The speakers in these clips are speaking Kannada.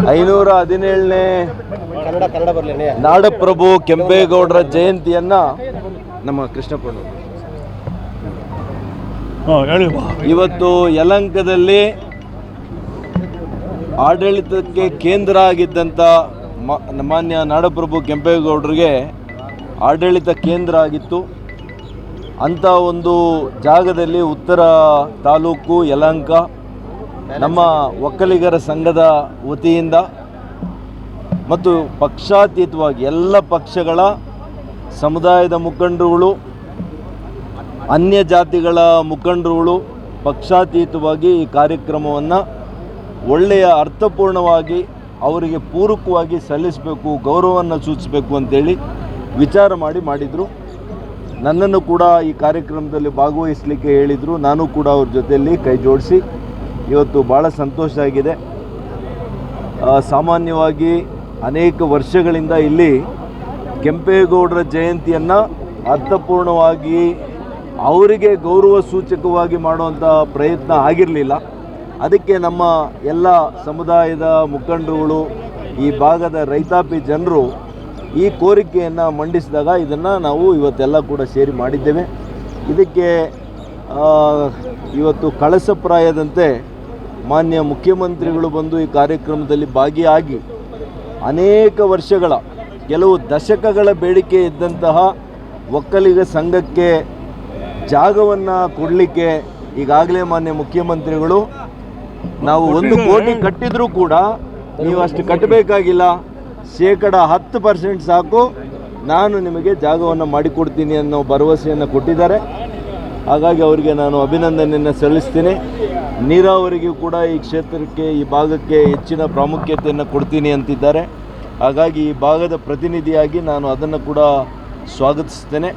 517ನೇ ನಾಡಪ್ರಭು ಕೆಂಪೇಗೌಡರ ಜಯಂತಿಯನ್ನ ನಮ್ಮ ಕೃಷ್ಣಪ್ಪ ಇವತ್ತು ಯಲಹಂಕದಲ್ಲಿ ಆಡಳಿತಕ್ಕೆ ಕೇಂದ್ರ ಆಗಿದ್ದಂಥ ಮಾನ್ಯ ನಾಡಪ್ರಭು ಕೆಂಪೇಗೌಡರಿಗೆ ಆಡಳಿತ ಕೇಂದ್ರ ಆಗಿತ್ತು. ಅಂಥ ಒಂದು ಜಾಗದಲ್ಲಿ ಉತ್ತರ ತಾಲೂಕು ಯಲಹಂಕ ನಮ್ಮ ಒಕ್ಕಲಿಗರ ಸಂಘದ ವತಿಯಿಂದ ಮತ್ತು ಪಕ್ಷಾತೀತವಾಗಿ ಎಲ್ಲ ಪಕ್ಷಗಳ ಸಮುದಾಯದ ಮುಖಂಡರುಗಳು, ಅನ್ಯ ಜಾತಿಗಳ ಮುಖಂಡರುಗಳು ಪಕ್ಷಾತೀತವಾಗಿ ಈ ಕಾರ್ಯಕ್ರಮವನ್ನು ಒಳ್ಳೆಯ ಅರ್ಥಪೂರ್ಣವಾಗಿ ಅವರಿಗೆ ಪೂರಕವಾಗಿ ಸಲ್ಲಿಸಬೇಕು, ಗೌರವವನ್ನು ಸೂಚಿಸಬೇಕು ಅಂತೇಳಿ ವಿಚಾರ ಮಾಡಿದರು. ನನ್ನನ್ನು ಕೂಡ ಈ ಕಾರ್ಯಕ್ರಮದಲ್ಲಿ ಭಾಗವಹಿಸಲಿಕ್ಕೆ ಹೇಳಿದರು. ನಾನು ಕೂಡ ಅವ್ರ ಜೊತೆಯಲ್ಲಿ ಕೈ ಜೋಡಿಸಿ ಇವತ್ತು ಭಾಳ ಸಂತೋಷ ಆಗಿದೆ. ಸಾಮಾನ್ಯವಾಗಿ ಅನೇಕ ವರ್ಷಗಳಿಂದ ಇಲ್ಲಿ ಕೆಂಪೇಗೌಡರ ಜಯಂತಿಯನ್ನು ಅರ್ಥಪೂರ್ಣವಾಗಿ ಅವರಿಗೆ ಗೌರವ ಸೂಚಕವಾಗಿ ಮಾಡುವಂಥ ಪ್ರಯತ್ನ ಆಗಿರಲಿಲ್ಲ. ಅದಕ್ಕೆ ನಮ್ಮ ಎಲ್ಲ ಸಮುದಾಯದ ಮುಖಂಡರುಗಳು, ಈ ಭಾಗದ ರೈತಾಪಿ ಜನರು ಈ ಕೋರಿಕೆಯನ್ನು ಮಂಡಿಸಿದಾಗ ಇದನ್ನು ನಾವು ಇವತ್ತೆಲ್ಲ ಕೂಡ ಸೇರಿ ಮಾಡಿದ್ದೇವೆ. ಇದಕ್ಕೆ ಇವತ್ತು ಕಳಸಪ್ರಾಯದಂತೆ ಮಾನ್ಯ ಮುಖ್ಯಮಂತ್ರಿಗಳು ಬಂದು ಈ ಕಾರ್ಯಕ್ರಮದಲ್ಲಿ ಭಾಗಿಯಾಗಿ ಅನೇಕ ವರ್ಷಗಳ, ಕೆಲವು ದಶಕಗಳ ಬೇಡಿಕೆ ಇದ್ದಂತಹ ಒಕ್ಕಲಿಗ ಸಂಘಕ್ಕೆ ಜಾಗವನ್ನು ಕೊಡಲಿಕ್ಕೆ ಈಗಾಗಲೇ ಮಾನ್ಯ ಮುಖ್ಯಮಂತ್ರಿಗಳು ನಾವು 1 ಕೋಟಿ ಕಟ್ಟಿದರೂ ಕೂಡ ನೀವು ಅಷ್ಟು ಕಟ್ಟಬೇಕಾಗಿಲ್ಲ, 10% ಸಾಕು, ನಾನು ನಿಮಗೆ ಜಾಗವನ್ನು ಮಾಡಿಕೊಡ್ತೀನಿ ಅನ್ನೋ ಭರವಸೆಯನ್ನು ಕೊಟ್ಟಿದ್ದಾರೆ. ಹಾಗಾಗಿ ಅವರಿಗೆ ನಾನು ಅಭಿನಂದನೆಯನ್ನು ಸಲ್ಲಿಸ್ತೀನಿ. ನೀರಾವರಿಗೂ ಕೂಡ ಈ ಕ್ಷೇತ್ರಕ್ಕೆ, ಈ ಭಾಗಕ್ಕೆ ಹೆಚ್ಚಿನ ಪ್ರಾಮುಖ್ಯತೆಯನ್ನು ಕೊಡ್ತೀನಿ ಅಂತಿದ್ದಾರೆ. ಹಾಗಾಗಿ ಈ ಭಾಗದ ಪ್ರತಿನಿಧಿಯಾಗಿ ನಾನು ಅದನ್ನು ಕೂಡ ಸ್ವಾಗತಿಸ್ತೇನೆ.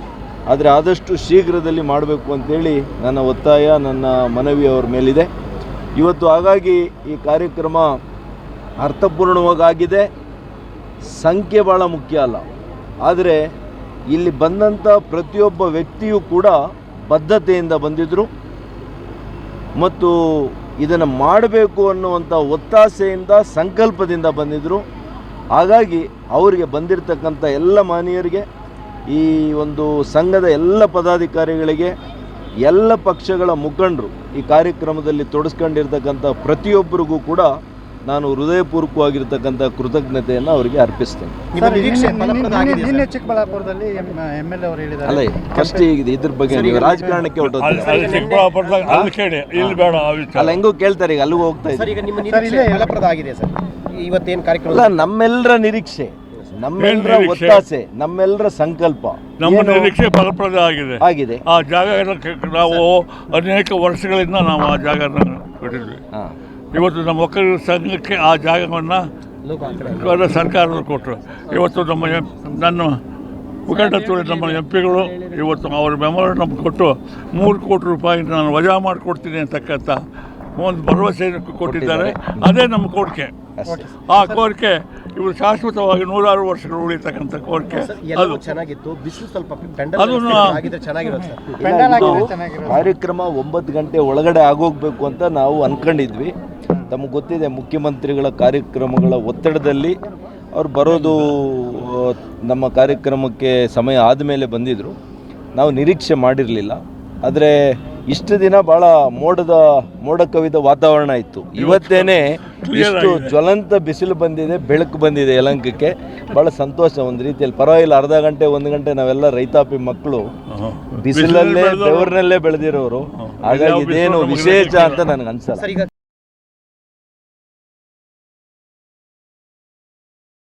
ಆದರೆ ಆದಷ್ಟು ಶೀಘ್ರದಲ್ಲಿ ಮಾಡಬೇಕು ಅಂತೇಳಿ ನನ್ನ ಒತ್ತಾಯ, ನನ್ನ ಮನವಿ ಅವರ ಮೇಲಿದೆ ಇವತ್ತು. ಹಾಗಾಗಿ ಈ ಕಾರ್ಯಕ್ರಮ ಅರ್ಥಪೂರ್ಣವಾಗಿದೆ. ಸಂಖ್ಯೆ ಭಾಳ ಮುಖ್ಯ ಅಲ್ಲ, ಆದರೆ ಇಲ್ಲಿ ಬಂದಂಥ ಪ್ರತಿಯೊಬ್ಬ ವ್ಯಕ್ತಿಯೂ ಕೂಡ ಬದ್ಧತೆಯಿಂದ ಬಂದಿದ್ದರು ಮತ್ತು ಇದನ್ನು ಮಾಡಬೇಕು ಅನ್ನುವಂಥ ಒತ್ತಾಸೆಯಿಂದ, ಸಂಕಲ್ಪದಿಂದ ಬಂದಿದ್ದರು. ಹಾಗಾಗಿ ಅವರಿಗೆ ಬಂದಿರತಕ್ಕಂಥ ಎಲ್ಲ ಮಾನ್ಯರಿಗೆ, ಈ ಒಂದು ಸಂಘದ ಎಲ್ಲ ಪದಾಧಿಕಾರಿಗಳಿಗೆ, ಎಲ್ಲ ಪಕ್ಷಗಳ ಮುಖಂಡರು, ಈ ಕಾರ್ಯಕ್ರಮದಲ್ಲಿ ತೊಡಸ್ಕೊಂಡಿರ್ತಕ್ಕಂಥ ಪ್ರತಿಯೊಬ್ಬರಿಗೂ ಕೂಡ ನಾನು ಹೃದಯಪೂರ್ವಕವಾಗಿರ್ತಕ್ಕಂಥ ಕೃತಜ್ಞತೆಯನ್ನು ಅವರಿಗೆ ಅರ್ಪಿಸ್ತೇನೆ. ಚಿಕ್ಕಬಳ್ಳಾಪುರದಲ್ಲಿ ಅಲ್ಲ, ಫಸ್ಟ್ ಈಗ ಇದ್ರ ಬಗ್ಗೆ ನೀವು ರಾಜಕಾರಣಕ್ಕೆ ಅಲ್ಲ, ಹೆಂಗೂ ಕೇಳ್ತಾರೆ, ಈಗ ಅಲ್ಲಿಗೂ ಹೋಗ್ತಾ ಇದ್ದೀವಿ. ನಮ್ಮೆಲ್ಲರ ನಿರೀಕ್ಷೆ, ನಮ್ಮೆಲ್ಲರ ಒತ್ತಾಸೆ, ನಮ್ಮೆಲ್ಲರ ಸಂಕಲ್ಪ, ನಮ್ಮ ನಿರೀಕ್ಷೆ ಫಲಪ್ರದ ಆಗಿದೆ. ಆ ಜಾಗ ನಾವು ಅನೇಕ ವರ್ಷಗಳಿಂದ ನಾವು ಆ ಜಾಗನ ಕೊಟ್ಟಿದ್ವಿ. ಇವತ್ತು ನಮ್ಮ ಒಕ್ಕಲಿಗರ ಸಂಘಕ್ಕೆ ಆ ಜಾಗವನ್ನು ಸರ್ಕಾರದವರು ಕೊಟ್ಟರು. ಇವತ್ತು ನನ್ನ ಮುಖಂಡತ್ವ ನಮ್ಮ ಎಂಪಿಗಳು ಇವತ್ತು ಅವರ ಮೆಮೊರಂಡಮ್ ಕೊಟ್ಟು 3 ಕೋಟಿ ರೂಪಾಯಿ ನಾನು ವಜಾ ಮಾಡಿಕೊಡ್ತೀನಿ ಅಂತಕ್ಕಂಥ ಒಂದು ಭರವಸೆಯನ್ನು ಕೊಟ್ಟಿದ್ದಾರೆ. ಅದೇ ನಮ್ಮ ಕೋರಿಕೆ. ಆ ಕೋರಿಕೆ ಇವರು ಶಾಶ್ವತವಾಗಿ 106 ವರ್ಷಗಳು ಉಳಿತಕ್ಕಂಥ ಕೋರಿಕೆ. ಅದು ಚೆನ್ನಾಗಿತ್ತು. ಬಿಸಿಲು ಸ್ವಲ್ಪ ಕಾರ್ಯಕ್ರಮ 9 ಗಂಟೆ ಒಳಗಡೆ ಆಗೋಗ್ಬೇಕು ಅಂತ ನಾವು ಅಂದ್ಕೊಂಡಿದ್ವಿ. ತಮಗೆ ಗೊತ್ತಿದೆ, ಮುಖ್ಯಮಂತ್ರಿಗಳ ಕಾರ್ಯಕ್ರಮಗಳ ಒತ್ತಡದಲ್ಲಿ ಅವ್ರು ಬರೋದು ನಮ್ಮ ಕಾರ್ಯಕ್ರಮಕ್ಕೆ ಸಮಯ ಆದಮೇಲೆ ಬಂದಿದ್ದರು. ನಾವು ನಿರೀಕ್ಷೆ ಮಾಡಿರಲಿಲ್ಲ. ಆದರೆ ಇಷ್ಟು ದಿನ ಭಾಳ ಮೋಡ ಕವಿದ ವಾತಾವರಣ ಇತ್ತು. ಇವತ್ತೇನೆ ಇಷ್ಟು ಜ್ವಲಂತ ಬಿಸಿಲು ಬಂದಿದೆ, ಬೆಳಕು ಬಂದಿದೆ ಯಲಹಂಕಕ್ಕೆ. ಭಾಳ ಸಂತೋಷ. ಒಂದು ರೀತಿಯಲ್ಲಿ ಪರವಾಗಿಲ್ಲ. ಅರ್ಧ ಗಂಟೆ 1 ಗಂಟೆ ನಾವೆಲ್ಲ ರೈತಾಪಿ ಮಕ್ಕಳು ಬಿಸಿಲಲ್ಲೇ, ಬೆವರಿನಲ್ಲೇ ಬೆಳೆದಿರೋರು. ಹಾಗಾಗಿ ಇದೇನು ವಿಶೇಷ ಅಂತ ನನಗೆ ಅನ್ಸಲ್ಲ.